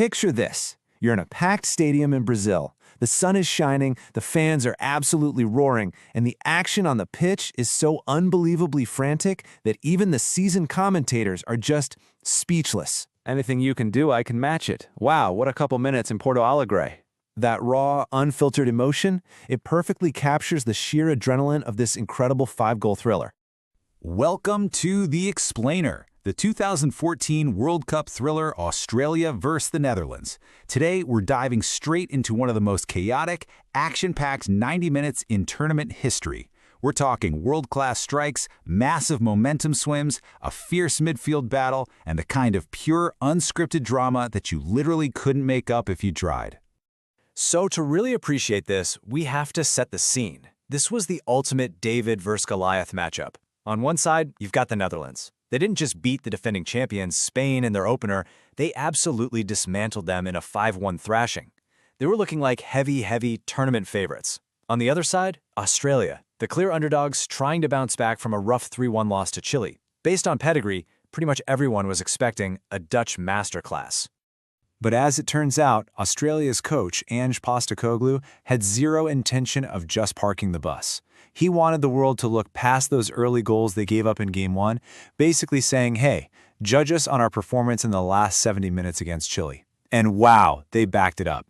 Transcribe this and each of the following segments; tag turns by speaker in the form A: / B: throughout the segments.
A: Picture this. You're in a packed stadium in Brazil. The sun is shining, the fans are absolutely roaring, and the action on the pitch is so unbelievably frantic that even the seasoned commentators are just speechless. Anything you can do, I can match it. Wow, what a couple minutes in Porto Alegre. That raw, unfiltered emotion, it perfectly captures the sheer adrenaline of this incredible 5-goal thriller.
B: Welcome to The Explainer, the 2014 World Cup thriller Australia vs. the Netherlands. Today, we're diving straight into one of the most chaotic, action-packed 90 minutes in tournament history. We're talking world-class strikes, massive momentum swims, a fierce midfield battle, and the kind of pure, unscripted drama that you literally couldn't make up if you tried.
A: So to really appreciate this, we have to set the scene. This was the ultimate David versus Goliath matchup. On one side, you've got the Netherlands. They didn't just beat the defending champions, Spain, in their opener, they absolutely dismantled them in a 5-1 thrashing. They were looking like heavy tournament favorites. On the other side, Australia, the clear underdogs trying to bounce back from a rough 3-1 loss to Chile. Based on pedigree, pretty much everyone was expecting a Dutch masterclass. But as it turns out, Australia's coach, Ange Postecoglou, had zero intention of just parking the bus. He wanted the world to look past those early goals they gave up in Game 1, basically saying, hey, judge us on our performance in the last 70 minutes against Chile. And wow, they backed it up.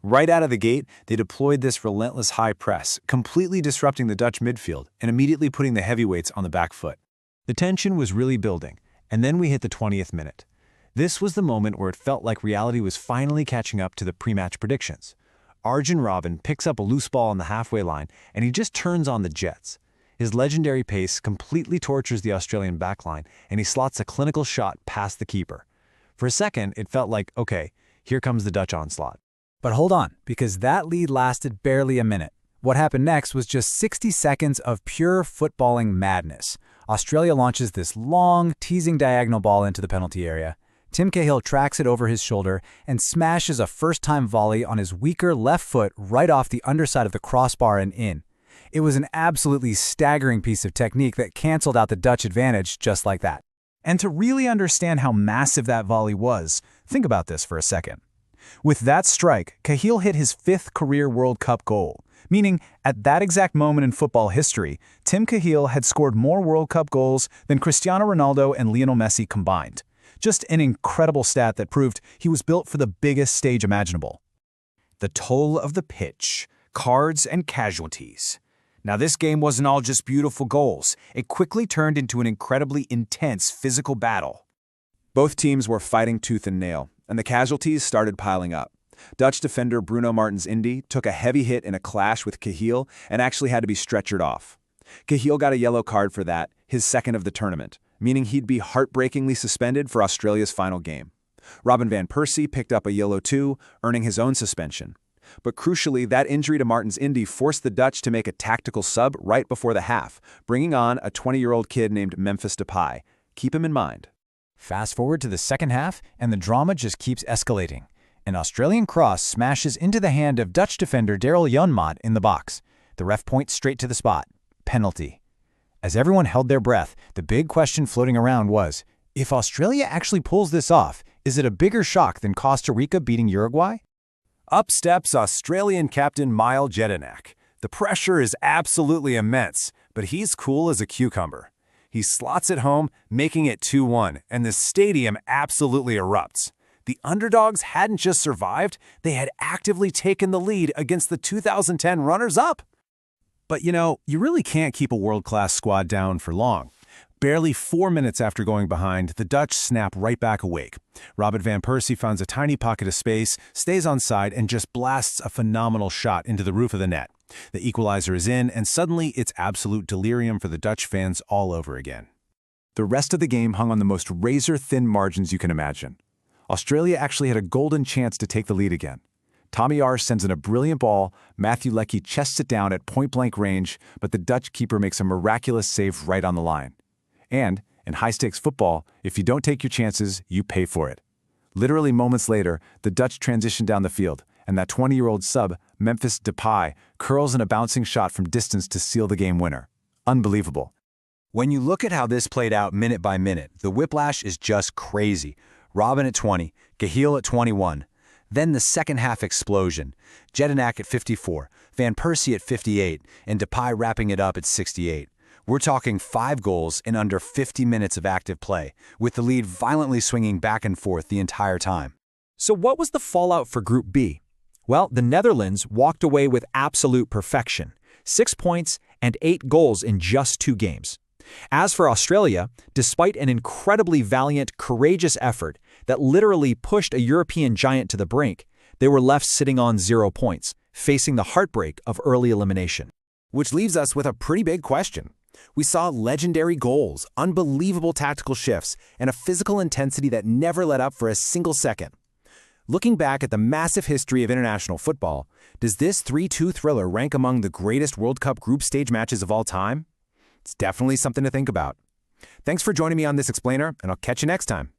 A: Right out of the gate, they deployed this relentless high press, completely disrupting the Dutch midfield and immediately putting the heavyweights on the back foot. The tension was really building, and then we hit the 20th minute. This was the moment where it felt like reality was finally catching up to the pre-match predictions. Arjen Robben picks up a loose ball on the halfway line, and he just turns on the jets. His legendary pace completely tortures the Australian backline, and he slots a clinical shot past the keeper. For a second, it felt like, okay, here comes the Dutch onslaught.
C: But hold on, because that lead lasted barely a minute. What happened next was just 60 seconds of pure footballing madness. Australia launches this long, teasing diagonal ball into the penalty area. Tim Cahill tracks it over his shoulder and smashes a first-time volley on his weaker left foot right off the underside of the crossbar and in. It was an absolutely staggering piece of technique that canceled out the Dutch advantage just like that. And to really understand how massive that volley was, think about this for a second. With that strike, Cahill hit his 5th career World Cup goal, meaning at that exact moment in football history, Tim Cahill had scored more World Cup goals than Cristiano Ronaldo and Lionel Messi combined. Just an incredible stat that proved he was built for the biggest stage imaginable.
D: The toll of the pitch, cards and casualties. Now this game wasn't all just beautiful goals. It quickly turned into an incredibly intense physical battle.
E: Both teams were fighting tooth and nail, and the casualties started piling up. Dutch defender Bruno Martins Indy took a heavy hit in a clash with Cahill and actually had to be stretchered off. Cahill got a yellow card for that, his second of the tournament, meaning he'd be heartbreakingly suspended for Australia's final game. Robben van Persie picked up a yellow too, earning his own suspension. But crucially, that injury to Martins Indy forced the Dutch to make a tactical sub right before the half, bringing on a 20-year-old kid named Memphis Depay. Keep him in mind.
C: Fast forward to the second half, and the drama just keeps escalating. An Australian cross smashes into the hand of Dutch defender Daryl Janmaat in the box. The ref points straight to the spot. Penalty. As everyone held their breath, the big question floating around was, if Australia actually pulls this off, is it a bigger shock than Costa Rica beating Uruguay?
A: Up steps Australian captain Mile Jedinak. The pressure is absolutely immense, but he's cool as a cucumber. He slots it home, making it 2-1, and the stadium absolutely erupts. The underdogs hadn't just survived, they had actively taken the lead against the 2010 runners-up. But you really can't keep a world-class squad down for long. Barely 4 minutes after going behind, the Dutch snap right back awake. Robben van Persie finds a tiny pocket of space, stays onside, and just blasts a phenomenal shot into the roof of the net. The equalizer is in, and suddenly it's absolute delirium for the Dutch fans all over again. The rest of the game hung on the most razor-thin margins you can imagine. Australia actually had a golden chance to take the lead again. Tommy R sends in a brilliant ball, Matthew Leckie chests it down at point-blank range, but the Dutch keeper makes a miraculous save right on the line. And, in high-stakes football, if you don't take your chances, you pay for it. Literally moments later, the Dutch transition down the field, and that 20-year-old sub, Memphis Depay, curls in a bouncing shot from distance to seal the game winner. Unbelievable.
D: When you look at how this played out minute by minute, the whiplash is just crazy. Robben at 20, Cahill at 21.
C: Then the second-half explosion. Jedinak at 54, Van Persie at 58, and Depay wrapping it up at 68. We're talking 5 goals in under 50 minutes of active play, with the lead violently swinging back and forth the entire time.
F: So what was the fallout for Group B? Well, the Netherlands walked away with absolute perfection. 6 points and 8 goals in just 2 games. As for Australia, despite an incredibly valiant, courageous effort that literally pushed a European giant to the brink, they were left sitting on 0 points, facing the heartbreak of early elimination.
D: Which leaves us with a pretty big question. We saw legendary goals, unbelievable tactical shifts, and a physical intensity that never let up for a single second. Looking back at the massive history of international football, does this 3-2 thriller rank among the greatest World Cup group stage matches of all time? It's definitely something to think about. Thanks for joining me on this explainer, and I'll catch you next time.